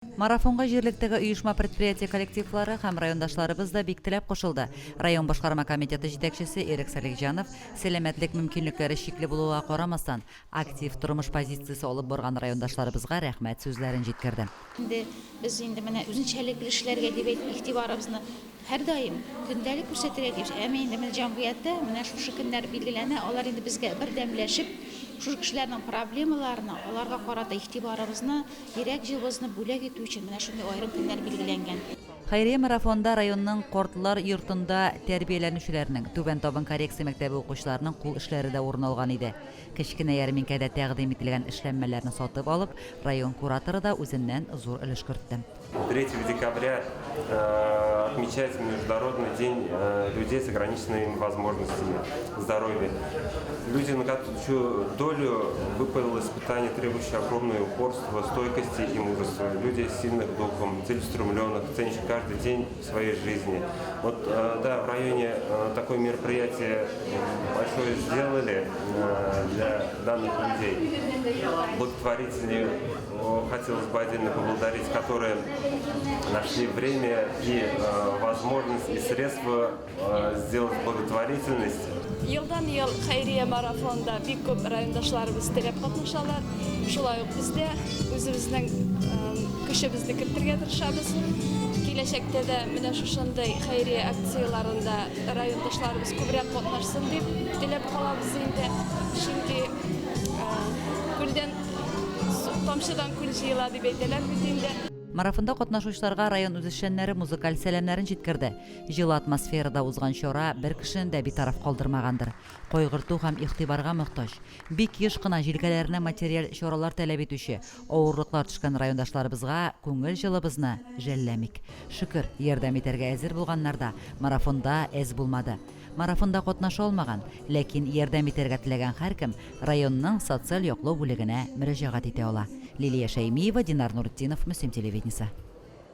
Марафонга жерлектегі үйішма предприятие коллективлары һәм райондашларыбыз да бик теләп кушылды. Район башкарма комитеты җитәкчесе Эрик Салихҗанов сәламәтлек мөмкинлекләре шикле булуга карамастан актив тормыш позициясе алып барган райондашларыбызга рәхмәт сүзләрен җиткерде. Без инде менә үзенчәлекле эшләргә дип игътибарыбызны һәр даим көндәлек күрсәтергә тиеш. Әмма инде менә җәмгыятьтә менә шушы көннәр билгеләнә, алар инде безгә бердәмләшеп шушы кешеләрнең проблемаларына, аларга карата игътибарыбызны, йөрәк җылыбызны бүләк итү өчен менә шундый аерым көннәр билгеләнгән. Хәйрия марафонда районның кортлар йортында тәрбияләнүчеләрнең, Түбән Табын коррекция мәктәбе укучыларының кул эшләре дә урын алган иде. Кечкенә ярминкәдә тәкъдим ителгән эшләнмәләрне сатып алып, район кураторы да үзеннән зур өлеш кертте. 3 декабря отмечается Международный день людей с ограниченными возможностями здоровья. Люди, на чью долю выпало испытание, требующее огромного упорства, стойкости и мужества. Люди с сильных духом, целеустремленных, ценящих каждый день своей жизни. Вот, да, в районе такое мероприятие большое сделали для данных людей. Благотворители хотелось бы отдельно поблагодарить, которые нашли время и возможность и средства сделать благотворительность. Елдан-ел Хәйрия марафонда бик күп райондашларыбыз теләп катнашалар. Шулай ук без дә үзебезнең көчебезне кертергә тырышабыз. Киләчәктә дә менә шушындый Хәйрия акцияларында райондашларыбыз күбрәк катнашсын дип теләп калабыз инде. Чөнки күлдән тамчыдан күл җыела дип әйтәләр бит инде. Марафонда катнашучыларга район үзешчәннәре музыкаль сәламнәрен җиткерде. Җылы атмосферада узган чара бер кешене дә битараф калдырмагандыр. Кайгырту һәм игътибарга мохтаҗ. Бик еш кына җилкәләренә материаль чаралар таләп итүче, авырлыклар төшкән райондашларыбызга күңел җылыбызны жәлләмик. Шөкер, ярдәм итәргә әзер булганнар да марафонда әз булмады. Марафонда катнаша алмаган, ләкин ярдәм итәргә теләгән һәркем районның социаль яклау бүлегенә мөрәҗәгать итә ала. Лилия Шәймиева, Динар Нуретдинов, Мөслим телевидениесе.